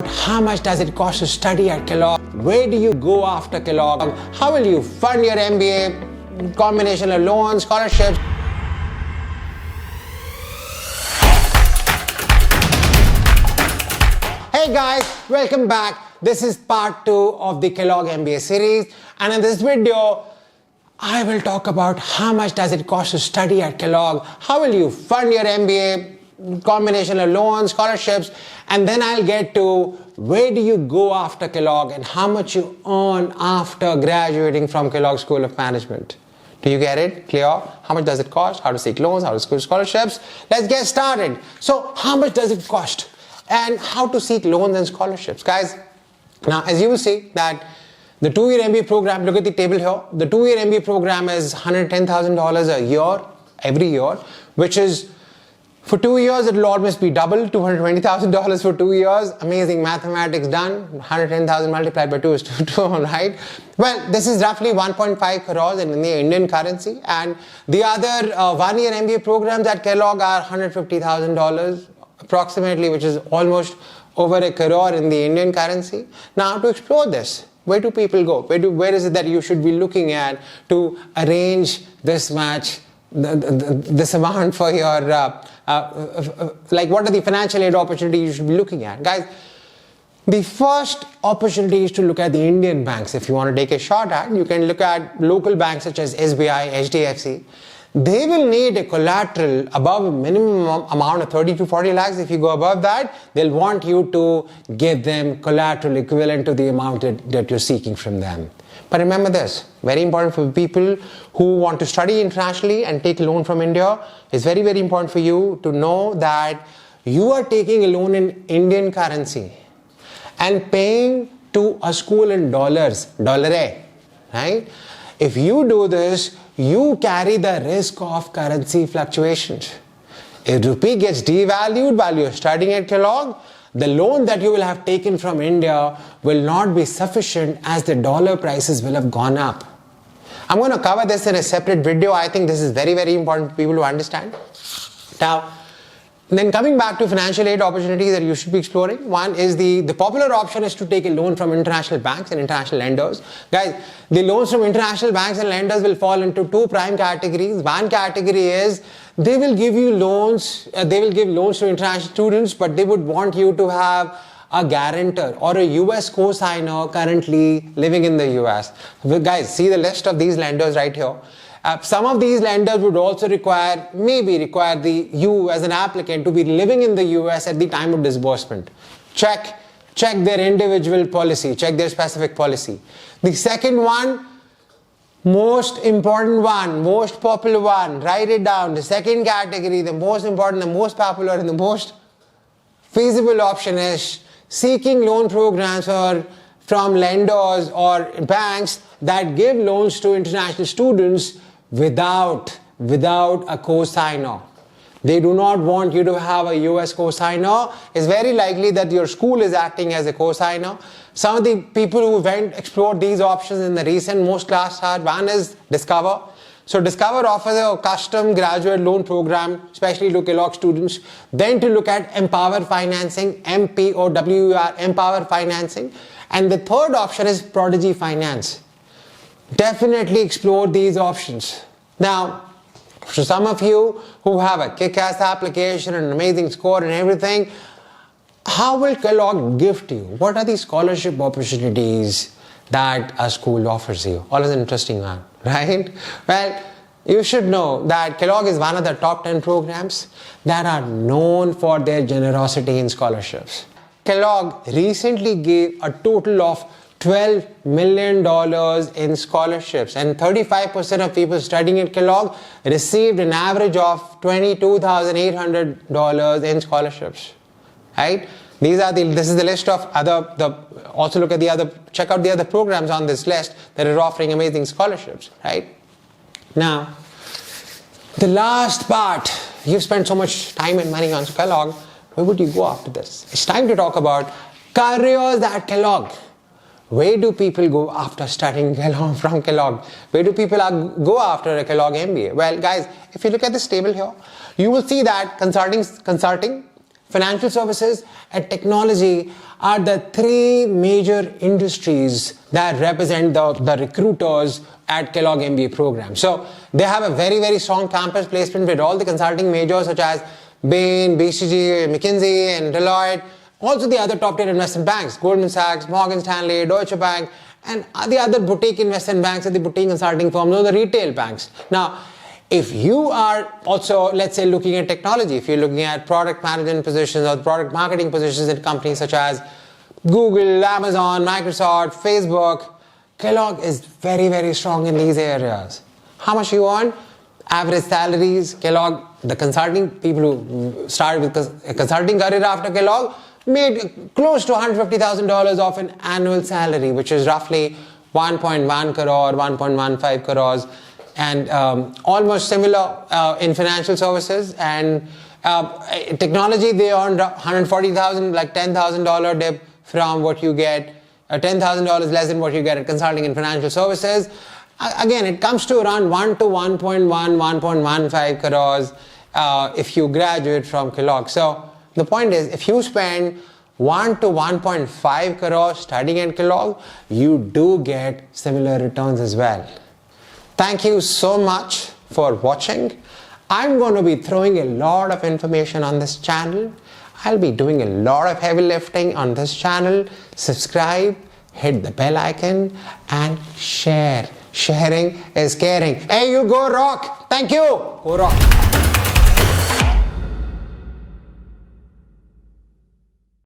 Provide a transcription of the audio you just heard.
How much does it cost to study at Kellogg? Where do you go after Kellogg? How will you fund your MBA? Combination of loans, scholarships. Hey guys, welcome back. This is part 2 of the Kellogg MBA series, and in this video I will talk about how much does it cost to study at Kellogg, how will you fund your MBA, combination of loans, scholarships, and then I'll get to where do you go after Kellogg and how much you earn after graduating from Kellogg School of Management. Do you get it? Clear? How much does it cost? How to seek loans? How to seek scholarships? Let's get started. So how much does it cost? And how to seek loans and scholarships? Guys, now as you will see that the 2-year MBA program, look at the table here. The 2-year MBA program is $110,000 a year, every year, which is for 2 years, it will almost be double, $220,000 for 2 years. Amazing mathematics done. 110,000 multiplied by 2 is 2, right? Well, this is roughly 1.5 crores in the Indian currency. And the other 1-year MBA programs at Kellogg are $150,000 approximately, which is almost over a crore in the Indian currency. Now, to explore this, where do people go? Where is it that you should be looking at to arrange this match? This amount for your like what are the financial aid opportunities you should be looking at? Guys, the first opportunity is to look at the Indian banks. If you want to take a shot at, you can look at local banks such as SBI, HDFC. They will need a collateral above a minimum amount of 30 to 40 lakhs. If you go above that, they'll want you to give them collateral equivalent to the amount that you're seeking from them. But remember this, very important for people who want to study internationally and take a loan from India. It's very, very important for you to know that you are taking a loan in Indian currency and paying to a school in dollars, right? If you do this, you carry the risk of currency fluctuations. If rupee gets devalued while you're studying at Kellogg, the loan that you will have taken from India will not be sufficient as the dollar prices will have gone up. I'm going to cover this in a separate video. I think this is very, very important for people to understand. Now, then coming back to financial aid opportunities that you should be exploring, one is the popular option is to take a loan from international banks and international lenders. Guys, the loans from international banks and lenders will fall into 2 prime categories. One category is they will give you loans, they will give loans to international students, but they would want you to have a guarantor or a US co-signer currently living in the US. Guys, see the list of these lenders right here. Some of these lenders would also require you as an applicant to be living in the US at the time of disbursement. Check their individual policy, check their specific policy. The second one, most important one, most popular one, write it down. The second category, the most important, the most popular, and the most feasible option is seeking loan programs from lenders or banks that give loans to international students without a co-signer. They do not want you to have a US co-signer. It's very likely that your school is acting as a co-signer. Some of the people who explored these options in the recent most class are, one is Discover. So Discover offers a custom graduate loan program, especially to Kellogg students. Then to look at Empower Financing, MPOWER, Empower Financing. And the third option is Prodigy Finance. Definitely explore these options. Now, for some of you who have a kick-ass application and an amazing score and everything, how will Kellogg gift you? What are the scholarship opportunities that a school offers you? Always an interesting one, right? Well, you should know that Kellogg is one of the top 10 programs that are known for their generosity in scholarships. Kellogg recently gave a total of $12 million in scholarships, and 35% of people studying at Kellogg received an average of $22,800 in scholarships, right? This is the list of also look at check out the other programs on this list that are offering amazing scholarships, right? Now, the last part, you've spent so much time and money on Kellogg, where would you go after this? It's time to talk about careers at Kellogg. Where do people go after studying from Kellogg? Where do people go after a Kellogg MBA? Well, guys, if you look at this table here, you will see that consulting, financial services, and technology are the three major industries that represent the recruiters at Kellogg MBA program. So they have a very, very strong campus placement with all the consulting majors such as Bain, BCG, McKinsey, and Deloitte. Also the other top-tier investment banks, Goldman Sachs, Morgan Stanley, Deutsche Bank, and the other boutique investment banks and the boutique consulting firms or the retail banks. Now, if you are also, let's say, looking at technology, if you're looking at product management positions or product marketing positions in companies such as Google, Amazon, Microsoft, Facebook, Kellogg is very, very strong in these areas. How much you earn? Average salaries, Kellogg, the consulting people who started with a consulting career after Kellogg made close to $150,000 of an annual salary, which is roughly 1.1 crore, 1.15 crores, and almost similar in financial services. And technology, they earned $140,000, like $10,000 dip from what you get, $10,000 less than what you get at consulting and financial services. Again, it comes to around 1 to 1.1, 1.15 crores if you graduate from Kellogg. So the point is, if you spend 1 to 1.5 crores studying at Kellogg, you do get similar returns as well. Thank you so much for watching. I'm going to be throwing a lot of information on this channel. I'll be doing a lot of heavy lifting on this channel. Subscribe, hit the bell icon, and share. Sharing is caring. Hey, you go rock. Thank you. Go rock.